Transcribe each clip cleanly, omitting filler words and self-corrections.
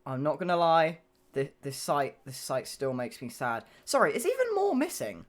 I'm not gonna lie. This site still makes me sad. Sorry, is even more missing?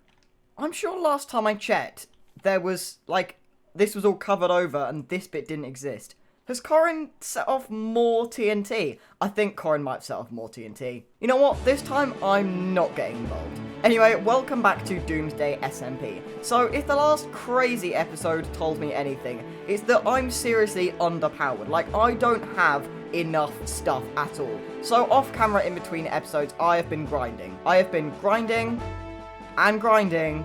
I'm sure last time I checked, there was, like, this was all covered over and this bit didn't exist. Has Corin set off more TNT? I think Corin might have set off more TNT. You know what? This time, I'm not getting involved. Anyway, welcome back to Doomsday SMP. So, if the last crazy episode told me anything, it's that I'm seriously underpowered. Like, I don't have enough stuff at all. So, off camera in between episodes, I have been grinding. I have been grinding, and grinding,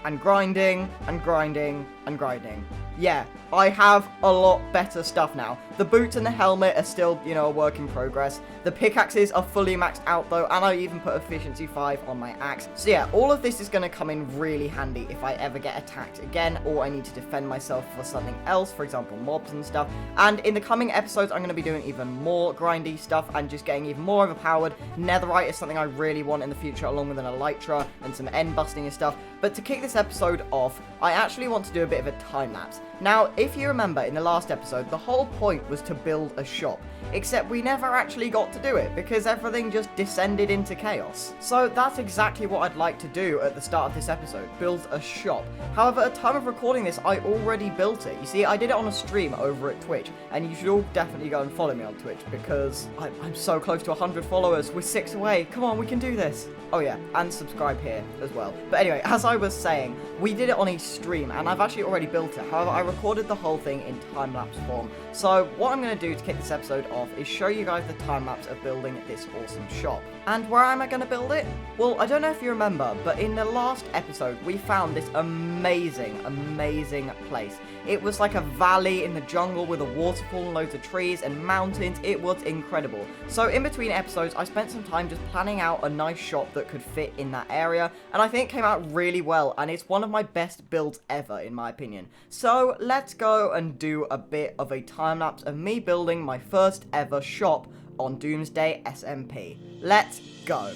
and grinding, and grinding, and grinding. Yeah, I have a lot better stuff now. The boots and the helmet are still, you know, a work in progress. The pickaxes are fully maxed out though, and I even put efficiency 5 on my axe. So yeah, all of this is going to come in really handy if I ever get attacked again, or I need to defend myself for something else, for example, mobs and stuff. And in the coming episodes, I'm going to be doing even more grindy stuff and just getting even more overpowered. Netherite is something I really want in the future, along with an elytra and some end busting and stuff. But to kick this episode off, I actually want to do a bit of a time lapse. Now, if you remember in the last episode, the whole point was to build a shop, except we never actually got to do it because everything just descended into chaos. So that's exactly what I'd like to do at the start of this episode, build a shop. However, at the time of recording this, I already built it. You see, I did it on a stream over at Twitch, and you should all definitely go and follow me on Twitch because I'm so close to 100 followers. We're 6 away. Come on, we can do this. Oh yeah, and subscribe here as well. But anyway, as I was saying, we did it on a stream, and I've actually already built it. However, I recorded the whole thing in time-lapse form. So what I'm going to do to kick this episode off is show you guys the time-lapse of building this awesome shop. And where am I going to build it? Well, I don't know if you remember, but in the last episode, we found this amazing, amazing place. It was like a valley in the jungle with a waterfall and loads of trees and mountains. It was incredible. So in between episodes, I spent some time just planning out a nice shop that could fit in that area, and I think it came out really well, and it's one of my best builds ever, in my opinion. So let's go and do a bit of a time-lapse of me building my first ever shop on Doomsday SMP. Let's go.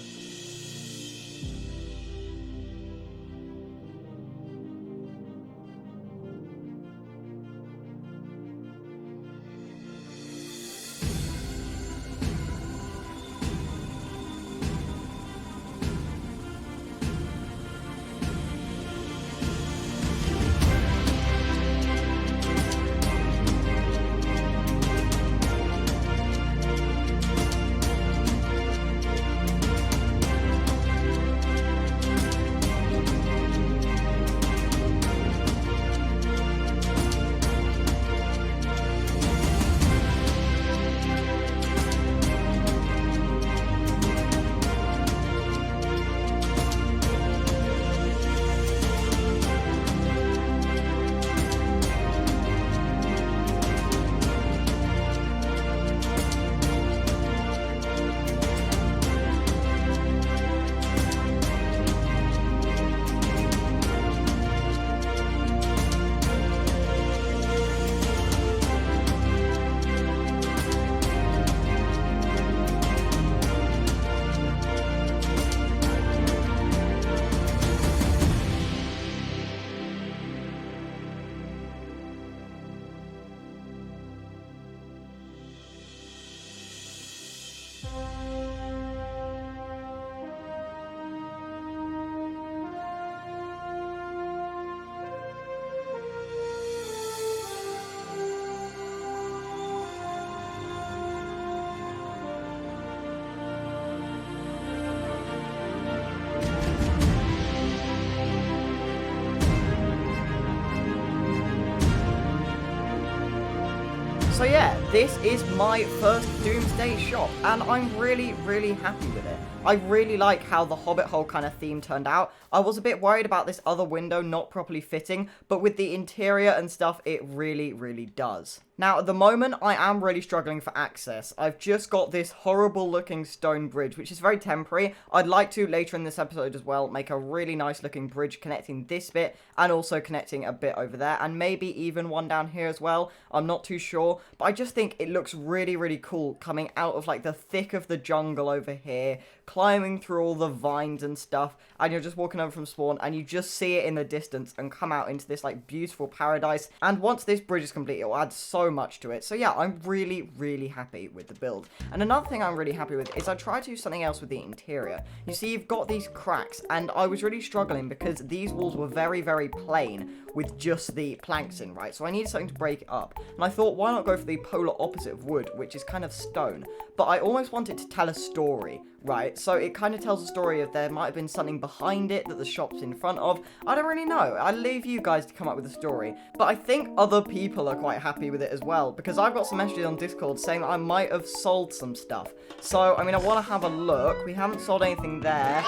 So yeah, this is my first Doomsday shop, and I'm really, really happy with it. I really like how the Hobbit hole kind of theme turned out. I was a bit worried about this other window not properly fitting, but with the interior and stuff, it really, really does. Now, at the moment, I am really struggling for access. I've just got this horrible looking stone bridge, which is very temporary. I'd like to, later in this episode as well, make a really nice looking bridge connecting this bit and also connecting a bit over there, and maybe even one down here as well. I'm not too sure, but I just think it looks really, really cool coming out of, like, the thick of the jungle over here, climbing through all the vines and stuff, and you're just walking over from spawn, and you just see it in the distance and come out into this, like, beautiful paradise. And once this bridge is complete, it will add so much to it. So yeah, I'm really, really happy with the build. And another thing I'm really happy with is I tried to do something else with the interior. You see, you've got these cracks, and I was really struggling because these walls were very, very plain with just the planks in, right? So I needed something to break it up. And I thought, why not go for the polar opposite of wood, which is kind of stone? But I almost wanted to tell a story, right? So it kind of tells a story of there might have been something behind it that the shop's in front of. I don't really know. I leave you guys to come up with a story. But I think other people are quite happy with it as well, because I've got some messages on Discord saying that I might have sold some stuff. So, I mean, I want to have a look. We haven't sold anything there.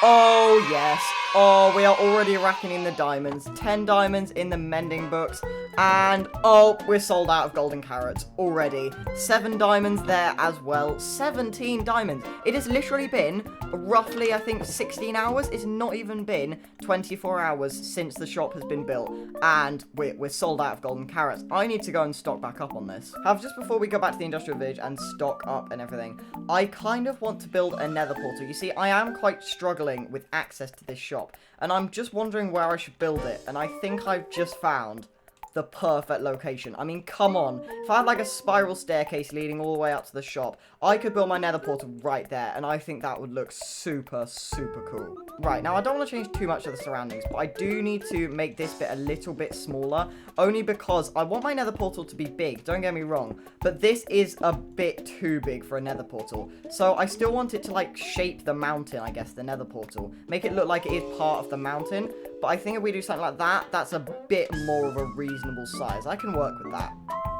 Oh, yes. Oh, we are already racking in the diamonds. 10 diamonds in the mending books. And, oh, we're sold out of golden carrots already. 7 diamonds there as well. 17 diamonds. It has literally been roughly, I think, 16 hours. It's not even been 24 hours since the shop has been built. And we're sold out of golden carrots. I need to go and stock back up on this. However, just before we go back to the industrial village and stock up and everything, I kind of want to build a nether portal. You see, I am quite struggling with access to this shop. And I'm just wondering where I should build it. And I think I've just found the perfect location. I mean, come on. If I had like a spiral staircase leading all the way up to the shop, I could build my nether portal right there, and I think that would look super, super cool. Right, now I don't want to change too much of the surroundings, but I do need to make this bit a little bit smaller, only because I want my nether portal to be big, don't get me wrong, but this is a bit too big for a nether portal. So I still want it to like shape the mountain, I guess, the nether portal. Make it look like it is part of the mountain, but I think if we do something like that, that's a bit more of a reasonable size. I can work with that.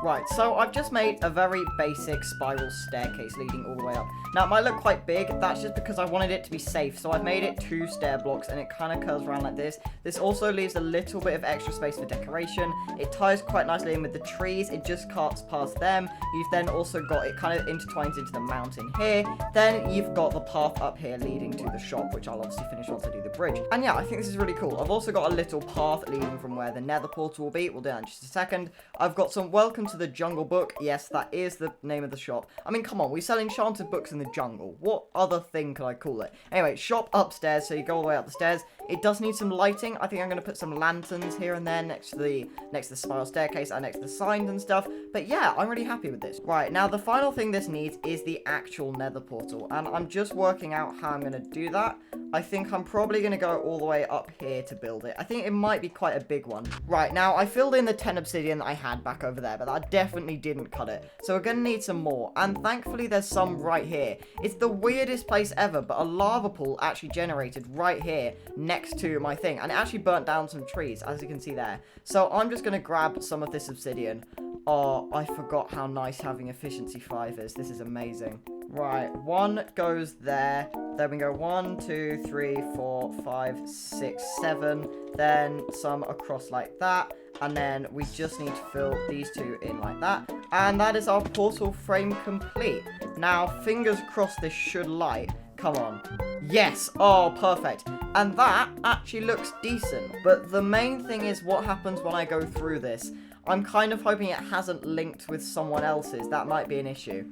Right, so I've just made a very basic spiral staircase leading all the way up. Now, it might look quite big. That's just because I wanted it to be safe. So I've made it 2 stair blocks, and it kind of curves around like this. This also leaves a little bit of extra space for decoration. It ties quite nicely in with the trees. It just cuts past them. You've then also got, it kind of intertwines into the mountain here. Then you've got the path up here leading to the shop, which I'll obviously finish once I do the bridge. And yeah, I think this is really cool. I've also got a little path leading from where the nether portal will be. We'll do that in just a second. I've got some welcome to the jungle book. Yes, that is the name of the shop. I mean, come on, we sell enchanted books in the jungle. What other thing could I call it? Anyway, shop upstairs, so you go all the way up the stairs. It does need some lighting. I think I'm going to put some lanterns here and there next to the spiral staircase and next to the signs and stuff. But yeah, I'm really happy with this. Right, now the final thing this needs is the actual nether portal, and I'm just working out how I'm going to do that. I think I'm probably going to go all the way up here to build it. I think it might be quite a big one. Right, now I filled in the 10 obsidian that I had back over there, but that definitely didn't cut it. So we're going to need some more, and thankfully there's some right here. It's the weirdest place ever, but a lava pool actually generated right here next to my thing, and it actually burnt down some trees, as you can see there. So I'm just going to grab some of this obsidian. Oh, I forgot how nice having efficiency 5 is. This is amazing. Right, 1 goes there. Then we go 1, 2, 3, 4, 5, 6, 7. Then some across like that. And then we just need to fill these 2 in like that. And that is our portal frame complete. Now, fingers crossed this should light. Come on. Yes! Oh, perfect. And that actually looks decent. But the main thing is what happens when I go through this. I'm kind of hoping it hasn't linked with someone else's. That might be an issue.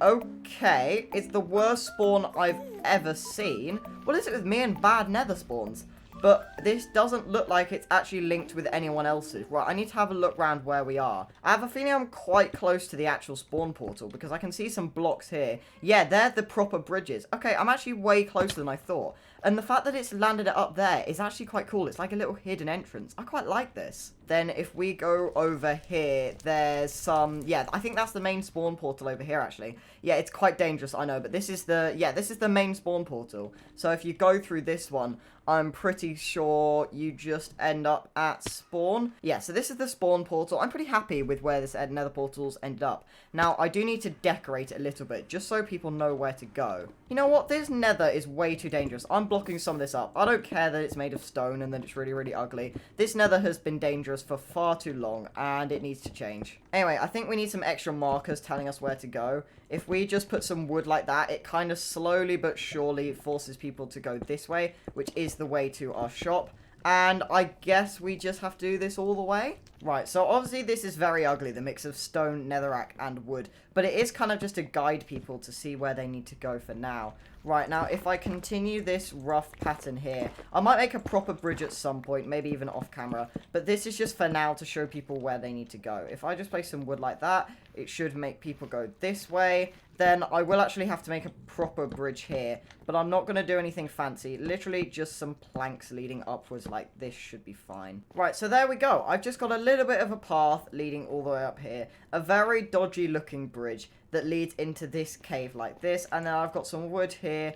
Okay, it's the worst spawn I've ever seen. What is it with me and bad nether spawns? But this doesn't look like it's actually linked with anyone else's. Right, I need to have a look around where we are. I have a feeling I'm quite close to the actual spawn portal because I can see some blocks here. Yeah, they're the proper bridges. Okay, I'm actually way closer than I thought. And the fact that it's landed it up there is actually quite cool. It's like a little hidden entrance. I quite like this. Then if we go over here, there's some... Yeah, I think that's the main spawn portal over here, actually. Yeah, it's quite dangerous, I know. But this is the... Yeah, this is the main spawn portal. So if you go through this one, I'm pretty sure you just end up at spawn. Yeah, so this is the spawn portal. I'm pretty happy with where this nether portal's ended up. Now, I do need to decorate it a little bit, just so people know where to go. You know what? This nether is way too dangerous. I'm blocking some of this up. I don't care that it's made of stone and that it's really, really ugly. This nether has been dangerous for far too long, and it needs to change. Anyway, I think we need some extra markers telling us where to go. If we just put some wood like that, it kind of slowly but surely forces people to go this way, which is the way to our shop. And I guess we just have to do this all the way. Right, so obviously this is very ugly, the mix of stone, netherrack, and wood. But it is kind of just to guide people to see where they need to go for now. Right, now if I continue this rough pattern here, I might make a proper bridge at some point, maybe even off camera. But this is just for now to show people where they need to go. If I just place some wood like that, it should make people go this way. Then I will actually have to make a proper bridge here. But I'm not going to do anything fancy. Literally just some planks leading upwards like this should be fine. Right, so there we go. I've just got a little bit of a path leading all the way up here. A very dodgy looking bridge that leads into this cave like this. And then I've got some wood here,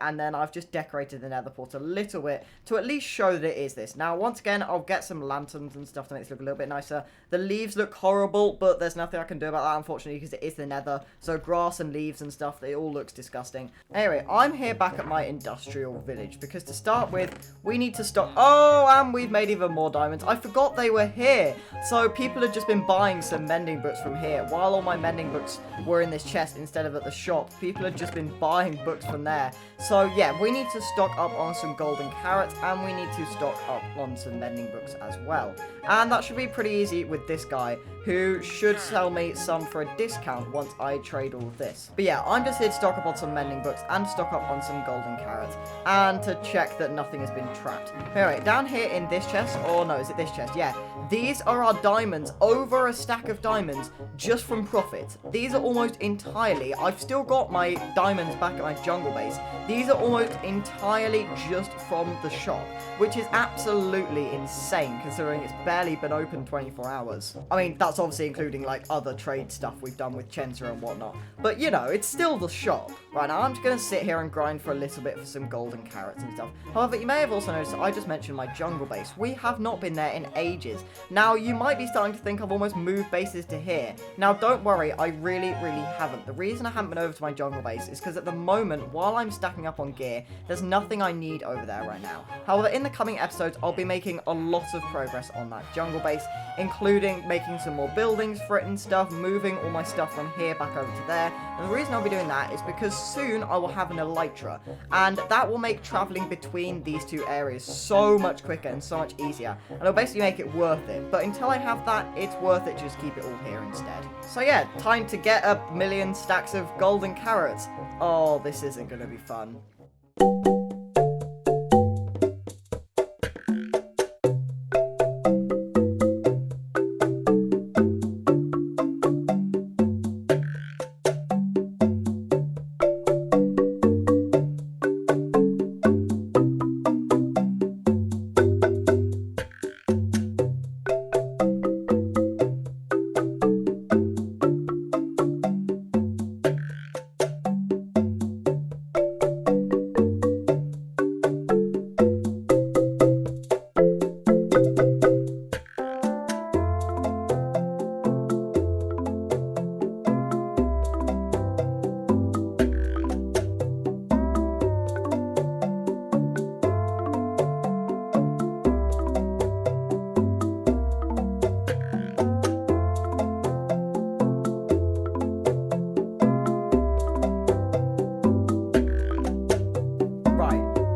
and then I've just decorated the nether portal a little bit to at least show that it is this. Now, once again, I'll get some lanterns and stuff to make this look a little bit nicer. The leaves look horrible, but there's nothing I can do about that, unfortunately, because it is the nether. So grass and leaves and stuff, it all looks disgusting. Anyway, I'm here back at my industrial village, because to start with, we need to stock... Oh, and we've made even more diamonds. I forgot they were here. So people had just been buying some mending books from here. While all my mending books were in this chest instead of at the shop, people had just been buying books from there. So yeah, we need to stock up on some golden carrots, and we need to stock up on some mending books as well. And that should be pretty easy with this guy, who should sell me some for a discount once I trade all of this. But yeah, I'm just here to stock up on some mending books and stock up on some golden carrots, and to check that nothing has been trapped. Anyway, down here in this chest, or no, is it this chest? Yeah, these are our diamonds, over a stack of diamonds just from profit. These are almost entirely, I've still got my diamonds back at my jungle base. These are almost entirely just from the shop, which is absolutely insane considering it's barely been open 24 hours. I mean, that's obviously including like other trade stuff we've done with Chenza and whatnot. But you know, it's still the shop. Right, now I'm just going to sit here and grind for a little bit for some golden carrots and stuff. However, you may have also noticed that I just mentioned my jungle base. We have not been there in ages. Now, you might be starting to think I've almost moved bases to here. Now, don't worry, I really haven't. The reason I haven't been over to my jungle base is because at the moment, while I'm stacking up on gear, there's nothing I need over there right now. However, in the coming episodes, I'll be making a lot of progress on that jungle base, including making some more buildings for it and stuff, moving all my stuff from here back over to there. And the reason I'll be doing that is because soon I will have an elytra, and that will make traveling between these two areas so much quicker and so much easier, and it'll basically make it worth it. But until I have that, it's worth it to just keep it all here instead. So yeah, time to get a million stacks of golden carrots. Oh, this isn't going to be fun.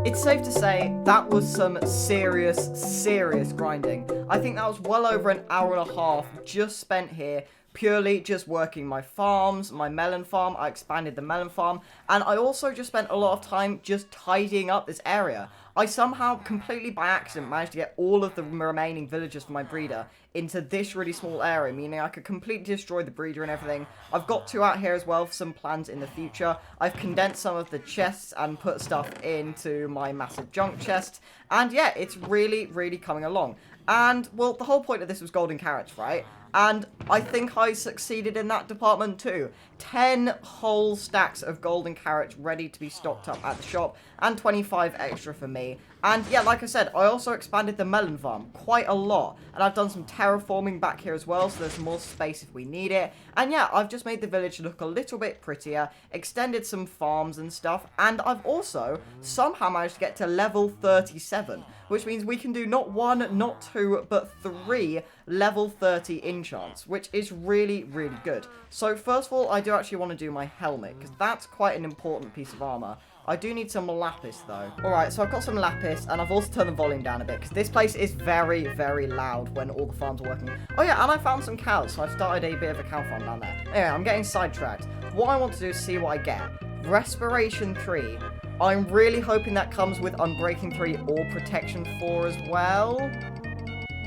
It's safe to say that was some serious grinding. I think that was well over an hour and a half just spent here, purely just working my farms, my melon farm. I expanded the melon farm, and I also just spent a lot of time just tidying up this area. I somehow, completely by accident, managed to get all of the remaining villagers for my breeder into this really small area, meaning I could completely destroy the breeder and everything. I've got two out here as well for some plans in the future. I've condensed some of the chests and put stuff into my massive junk chest. And yeah, it's really coming along. And, well, the whole point of this was golden carrots, right? And I think I succeeded in that department too. 10 whole stacks of golden carrots ready to be stocked up at the shop, and 25 extra for me. And yeah, like I said, I also expanded the melon farm quite a lot, and I've done some terraforming back here as well, so there's more space if we need it. And yeah, I've just made the village look a little bit prettier, extended some farms and stuff, and I've also somehow managed to get to level 37, which means we can do not one, not two, but 3 level 30 enchants, which is really good. So first of all, I do actually want to do my helmet, because that's quite an important piece of armor. I do need some lapis, though. Alright, so I've got some lapis, and I've also turned the volume down a bit, because this place is very, very loud when all the farms are working. Oh yeah, and I found some cows, so I've started a bit of a cow farm down there. Anyway, I'm getting sidetracked. What I want to do is see what I get. Respiration 3. I'm really hoping that comes with Unbreaking 3 or Protection 4 as well.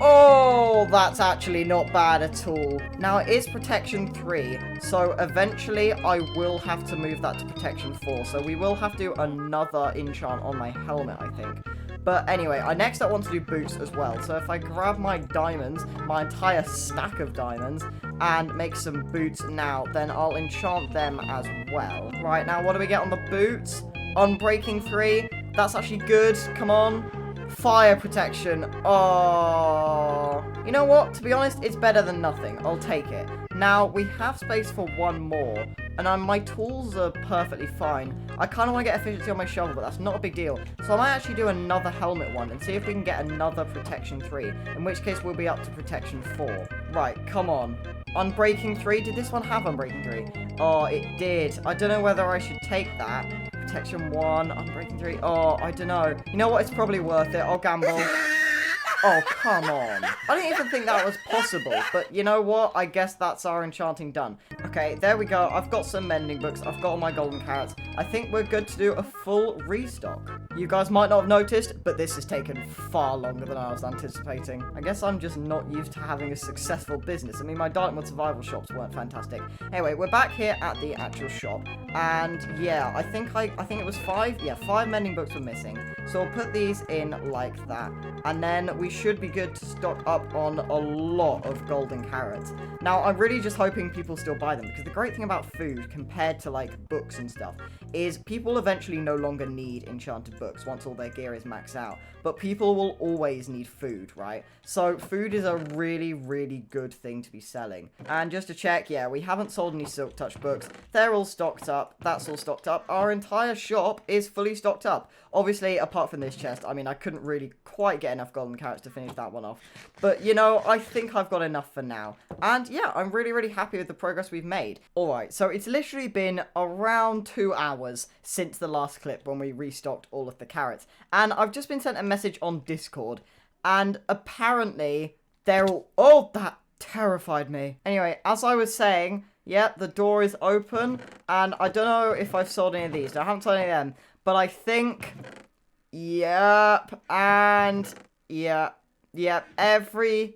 Oh, that's actually not bad at all. Now, it is Protection 3, so eventually I will have to move that to Protection 4. So we will have to do another enchant on my helmet, I think. But anyway, next I want to do boots as well. So if I grab my diamonds, my entire stack of diamonds, and make some boots now, then I'll enchant them as well. Right, now what do we get on the boots? Unbreaking 3. That's actually good. Come on. Fire protection. Oh, you know what? To be honest, it's better than nothing. I'll take it. Now, we have space for one more. And my tools are perfectly fine. I kind of want to get efficiency on my shovel, but that's not a big deal. So I might actually do another helmet one and see if we can get another protection 3. In which case, we'll be up to protection 4. Right, come on. Unbreaking 3. Did this one have Unbreaking 3? Oh, it did. I don't know whether I should take that. Protection 1, Unbreaking 3. Oh, I don't know. You know what? It's probably worth it. I'll gamble. Oh, come on. I didn't even think that was possible. But you know what? I guess that's our enchanting done. Okay, there we go. I've got some mending books. I've got all my golden carrots. I think we're good to do a full restock. You guys might not have noticed, but this has taken far longer than I was anticipating. I guess I'm just not used to having a successful business. I mean, my Dark Mode survival shops weren't fantastic. Anyway, we're back here at the actual shop. And yeah, I think it was 5. Yeah, 5 mending books were missing. So I'll put these in like that. And then we should be good to stock up on a lot of golden carrots. Now, I'm really just hoping people still buy them, because the great thing about food compared to like books and stuff is people eventually no longer need enchanted books once all their gear is maxed out. But people will always need food, right? So food is a really, really good thing to be selling. And just to check, yeah, we haven't sold any Silk Touch books. They're all stocked up. That's all stocked up. Our entire shop is fully stocked up. Obviously, apart from this chest, I mean, I couldn't really quite get enough golden carrots to finish that one off. But, you know, I think I've got enough for now. And, yeah, I'm really, really happy with the progress we've made. Alright, so it's literally been around 2 hours since the last clip when we restocked all of the carrots. And I've just been sent a message on Discord. And apparently, they're all... Oh, that terrified me. Anyway, as I was saying, yeah, the door is open. And I don't know if I've sold any of these. I haven't sold any of them. But I think... Yep, and yep, every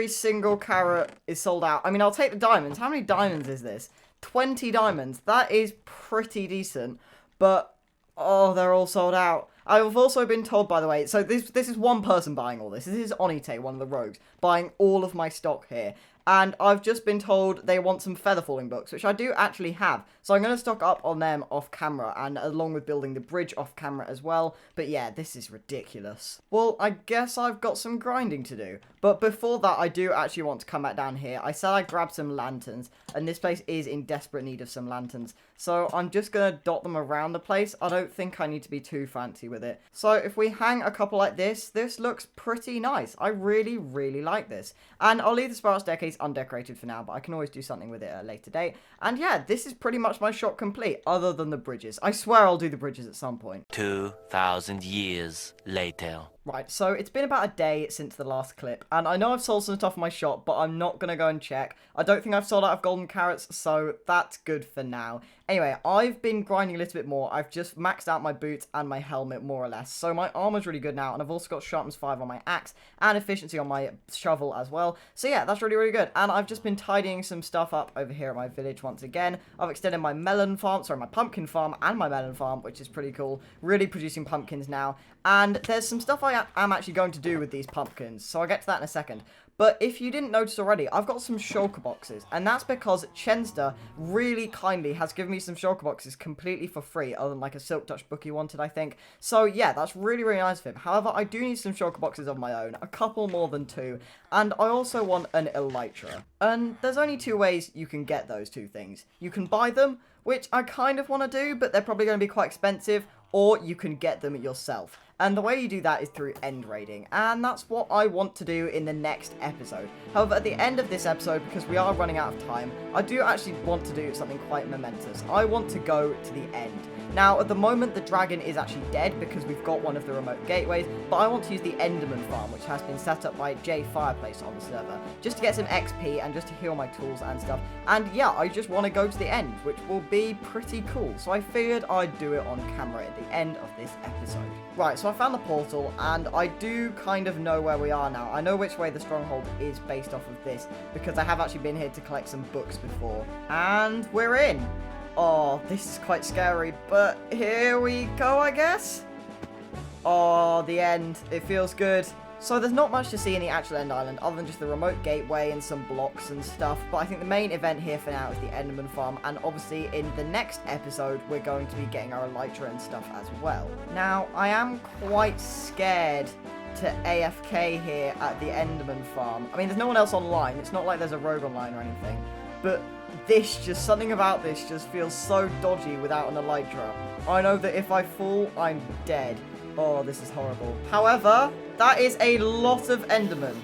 single carrot is sold out. I mean, I'll take the diamonds. How many diamonds is this? 20 diamonds. That is pretty decent, but oh, they're all sold out. I've also been told, by the way, so this is one person buying all this. This is Onite, one of the rogues, buying all of my stock here. And I've just been told they want some feather falling books, which I do actually have. So I'm going to stock up on them off camera, and along with building the bridge off camera as well. But yeah, this is ridiculous. Well, I guess I've got some grinding to do. But before that, I do actually want to come back down here. I said I'd grab some lanterns, and this place is in desperate need of some lanterns. So I'm just going to dot them around the place. I don't think I need to be too fancy with it. So if we hang a couple like this looks pretty nice. I really, really like this. And I'll leave the spiral staircase undecorated for now, but I can always do something with it at a later date. And yeah, this is pretty much my shop complete, other than the bridges. I swear I'll do the bridges at some point. 2,000 years later. Right, so it's been about a day since the last clip, and I know I've sold some stuff in my shop, but I'm not going to go and check. I don't think I've sold out of golden carrots, so that's good for now. Anyway, I've been grinding a little bit more. I've just maxed out my boots and my helmet, more or less. So my armor's really good now, and I've also got sharpness 5 on my axe, and efficiency on my shovel as well. So yeah, that's really, really good. And I've just been tidying some stuff up over here at my village once again. I've extended my melon farm, sorry, my pumpkin farm and my melon farm, which is pretty cool. Really producing pumpkins now. And there's some stuff I am actually going to do with these pumpkins, so I'll get to that in a second. But if you didn't notice already, I've got some shulker boxes, and that's because Chenster really kindly has given me some shulker boxes completely for free, other than like a Silk Touch book he wanted, I think. So yeah, that's really, really nice of him. However, I do need some shulker boxes of my own, a couple more than 2, and I also want an elytra. And there's only 2 ways you can get those 2 things. You can buy them, which I kind of want to do, but they're probably going to be quite expensive, or you can get them yourself. And the way you do that is through end raiding, and that's what I want to do in the next episode. However, at the end of this episode, because we are running out of time, I do actually want to do something quite momentous. I want to go to the end. Now, at the moment, the dragon is actually dead because we've got one of the remote gateways, but I want to use the Enderman Farm, which has been set up by J Fireplace on the server, just to get some XP and just to heal my tools and stuff. And yeah, I just want to go to the end, which will be pretty cool. So I figured I'd do it on camera at the end of this episode. Right, so I found the portal, and I do kind of know where we are now. I know which way the stronghold is based off of this, because I have actually been here to collect some books before. And we're in. Oh, this is quite scary, but here we go, I guess? Oh, the end. It feels good. So there's not much to see in the actual end island, other than just the remote gateway and some blocks and stuff, but I think the main event here for now is the Enderman Farm, and obviously in the next episode, we're going to be getting our elytra and stuff as well. Now, I am quite scared to AFK here at the Enderman Farm. I mean, there's no one else online. It's not like there's a rogue online or anything, but something about this just feels so dodgy without an elytra. I know that if I fall, I'm dead. Oh, this is horrible. However, that is a lot of Enderman.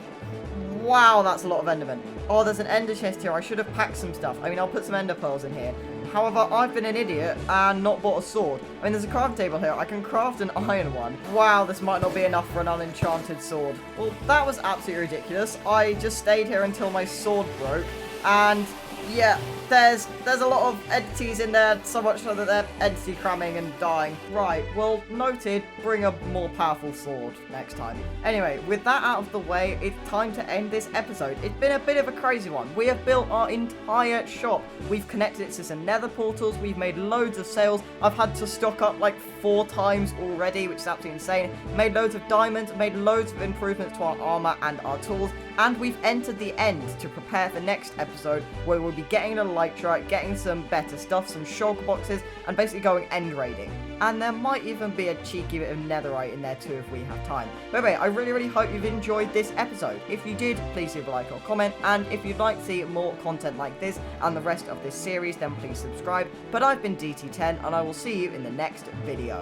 Wow, that's a lot of Enderman. Oh, there's an ender chest here. I should have packed some stuff. I mean, I'll put some ender pearls in here. However, I've been an idiot and not bought a sword. I mean, there's a craft table here. I can craft an iron one. Wow, this might not be enough for an unenchanted sword. Well, that was absolutely ridiculous. I just stayed here until my sword broke, and yeah, there's a lot of entities in there, so much so that they're entity cramming and dying. Right, well, noted, bring a more powerful sword next time. Anyway, with that out of the way, it's time to end this episode. It's been a bit of a crazy one. We have built our entire shop. We've connected it to some nether portals. We've made loads of sales. I've had to stock up like 4 times already, which is absolutely insane. Made loads of diamonds, made loads of improvements to our armor and our tools, and we've entered the end to prepare for next episode, where we'll be getting an elytra, getting some better stuff, some shulker boxes, and basically going end raiding. And there might even be a cheeky bit of netherite in there too if we have time. But anyway, I really hope you've enjoyed this episode. If you did, please leave a like or comment, and if you'd like to see more content like this and the rest of this series, then please subscribe. But I've been DT10, and I will see you in the next video.